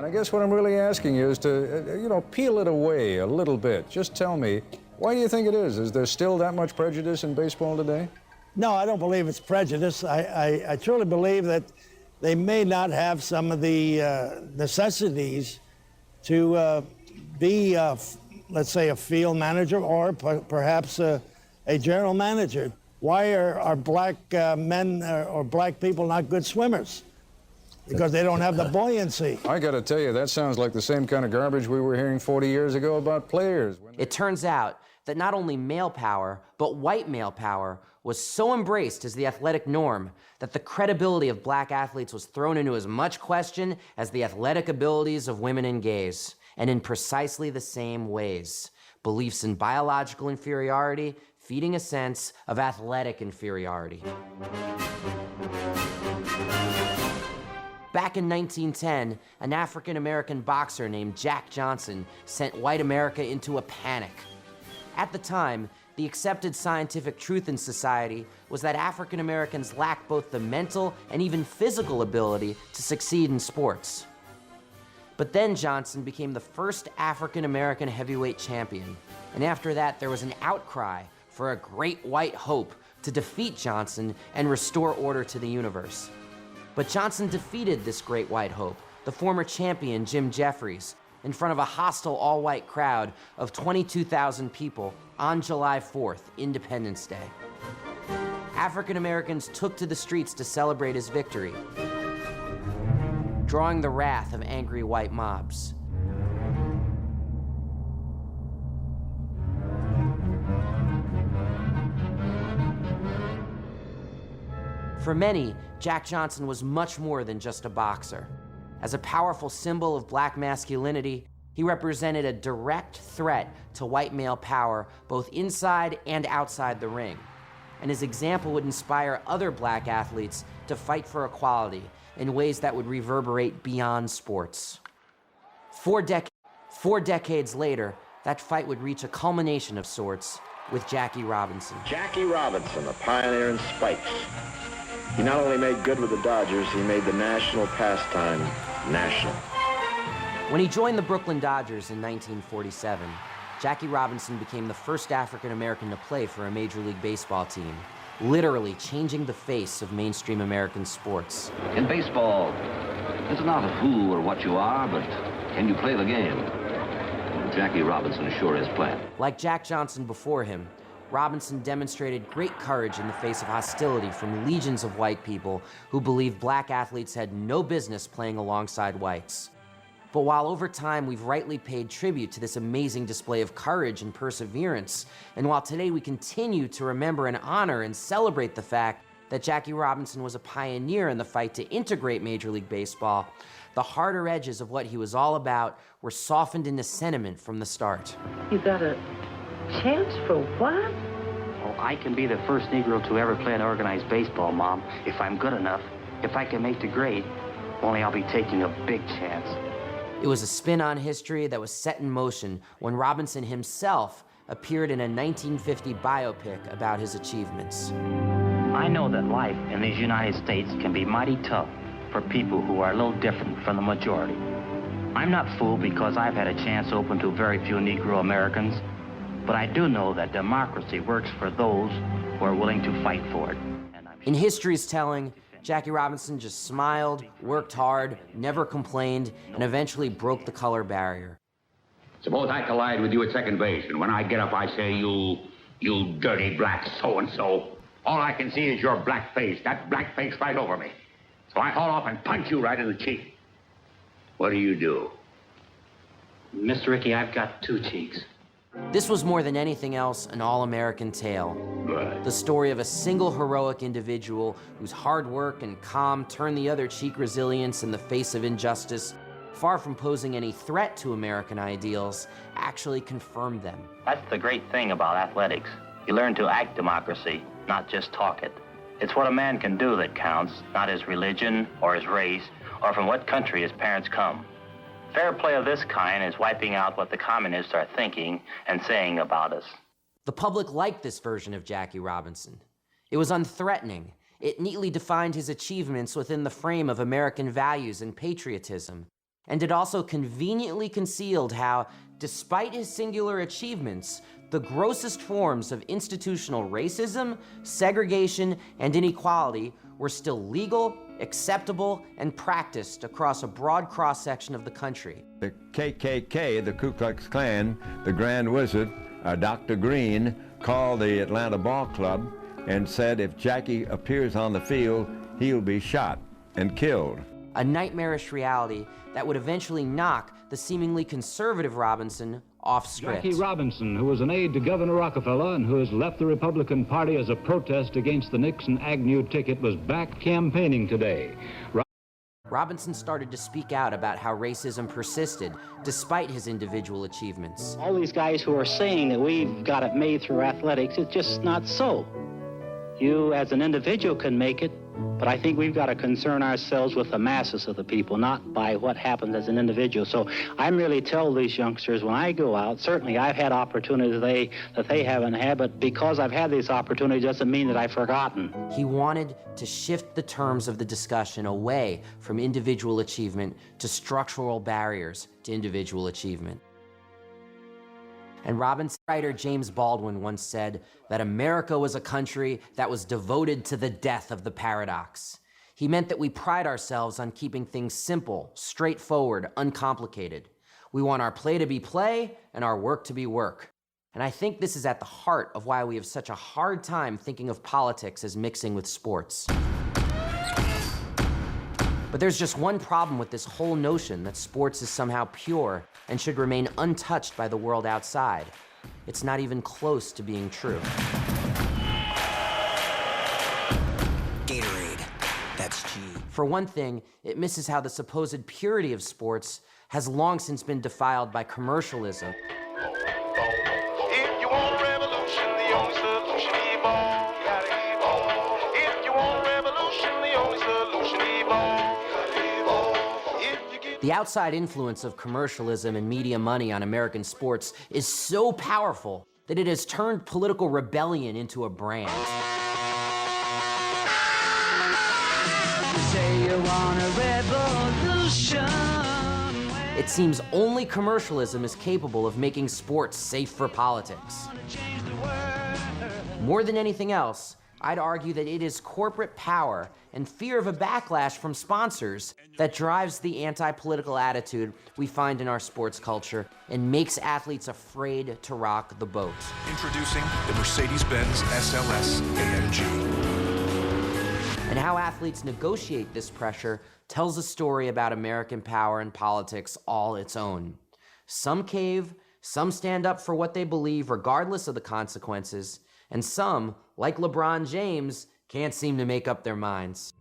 I guess what I'm really asking you is to, peel it away a little bit. Just tell me, why do you think it is? Is there still that much prejudice in baseball today? No, I don't believe it's prejudice. I truly believe that they may not have some of the necessities to be, let's say, a field manager or perhaps a general manager. Why are black men or black people not good swimmers? Because they don't have the buoyancy. I got to tell you, that sounds like the same kind of garbage we were hearing 40 years ago about players. It turns out that not only male power, but white male power was so embraced as the athletic norm that the credibility of black athletes was thrown into as much question as the athletic abilities of women and gays, and in precisely the same ways. Beliefs in biological inferiority feeding a sense of athletic inferiority. Back in 1910, an African-American boxer named Jack Johnson sent white America into a panic. At the time, the accepted scientific truth in society was that African Americans lacked both the mental and even physical ability to succeed in sports. But then Johnson became the first African American heavyweight champion, and after that there was an outcry for a great white hope to defeat Johnson and restore order to the universe. But Johnson defeated this great white hope, the former champion Jim Jeffries, in front of a hostile all-white crowd of 22,000 people on July 4th, Independence Day. African Americans took to the streets to celebrate his victory, drawing the wrath of angry white mobs. For many, Jack Johnson was much more than just a boxer. As a powerful symbol of black masculinity, he represented a direct threat to white male power, both inside and outside the ring. And his example would inspire other black athletes to fight for equality in ways that would reverberate beyond sports. Four decades later, that fight would reach a culmination of sorts with Jackie Robinson. Jackie Robinson, a pioneer in spikes. He not only made good with the Dodgers, he made the national pastime national. When he joined the Brooklyn Dodgers in 1947, Jackie Robinson became the first African American to play for a Major League Baseball team, literally changing the face of mainstream American sports. In baseball, it's not who or what you are, but can you play the game? Jackie Robinson sure is playing. Like Jack Johnson before him, Robinson demonstrated great courage in the face of hostility from legions of white people who believed black athletes had no business playing alongside whites. But while over time we've rightly paid tribute to this amazing display of courage and perseverance, and while today we continue to remember and honor and celebrate the fact that Jackie Robinson was a pioneer in the fight to integrate Major League Baseball, the harder edges of what he was all about were softened into sentiment from the start. You got a chance for what? Oh, I can be the first Negro to ever play an organized baseball, Mom, if I'm good enough, if I can make the grade. Only I'll be taking a big chance. It was a spin on history that was set in motion when Robinson himself appeared in a 1950 biopic about his achievements. I know that life in these United States can be mighty tough for people who are a little different from the majority. I'm not fooled because I've had a chance open to very few Negro Americans, but I do know that democracy works for those who are willing to fight for it. In history's telling, Jackie Robinson just smiled, worked hard, never complained, and eventually broke the color barrier. Suppose I collide with you at second base, and when I get up I say, you dirty black so-and-so. All I can see is your black face, that black face right over me. So I haul off and punch you right in the cheek. What do? Mr. Rickey, I've got two cheeks. This was more than anything else an all-American tale. The story of a single heroic individual whose hard work and calm turned the other cheek resilience in the face of injustice, far from posing any threat to American ideals, actually confirmed them. That's the great thing about athletics. You learn to act democracy, not just talk it. It's what a man can do that counts, not his religion or his race or from what country his parents come. Fair play of this kind is wiping out what the communists are thinking and saying about us. The public liked this version of Jackie Robinson. It was unthreatening. It neatly defined his achievements within the frame of American values and patriotism. And it also conveniently concealed how, despite his singular achievements, the grossest forms of institutional racism, segregation, and inequality were still legal, acceptable, and practiced across a broad cross-section of the country. The KKK, the Ku Klux Klan, the Grand Wizard, Dr. Green, called the Atlanta Ball Club and said if Jackie appears on the field, he'll be shot and killed. A nightmarish reality that would eventually knock the seemingly conservative Robinson off script. Jackie Robinson, who was an aide to Governor Rockefeller and who has left the Republican Party as a protest against the Nixon-Agnew ticket, was back campaigning today. Robinson started to speak out about how racism persisted despite his individual achievements. All these guys who are saying that we've got it made through athletics, it's just not so. You as an individual can make it, but I think we've got to concern ourselves with the masses of the people, not by what happens as an individual. So I merely tell these youngsters when I go out, certainly I've had opportunities that they haven't had, but because I've had these opportunities doesn't mean that I've forgotten. He wanted to shift the terms of the discussion away from individual achievement to structural barriers to individual achievement. And Robinson writer James Baldwin once said that America was a country that was devoted to the death of the paradox. He meant that we pride ourselves on keeping things simple, straightforward, uncomplicated. We want our play to be play and our work to be work. And I think this is at the heart of why we have such a hard time thinking of politics as mixing with sports. But there's just one problem with this whole notion that sports is somehow pure and should remain untouched by the world outside. It's not even close to being true. Gatorade, that's G. For one thing, it misses how the supposed purity of sports has long since been defiled by commercialism. If you want revolution, the only solution evolve. Gotta evolve. If you want revolution, the only solution evolve. The outside influence of commercialism and media money on American sports is so powerful that it has turned political rebellion into a brand. Say you want a revolution. It seems only commercialism is capable of making sports safe for politics. More than anything else, I'd argue that it is corporate power and fear of a backlash from sponsors that drives the anti-political attitude we find in our sports culture and makes athletes afraid to rock the boat. Introducing the Mercedes-Benz SLS AMG. And how athletes negotiate this pressure tells a story about American power and politics all its own. Some cave, some stand up for what they believe regardless of the consequences, and some, like LeBron James, can't seem to make up their minds.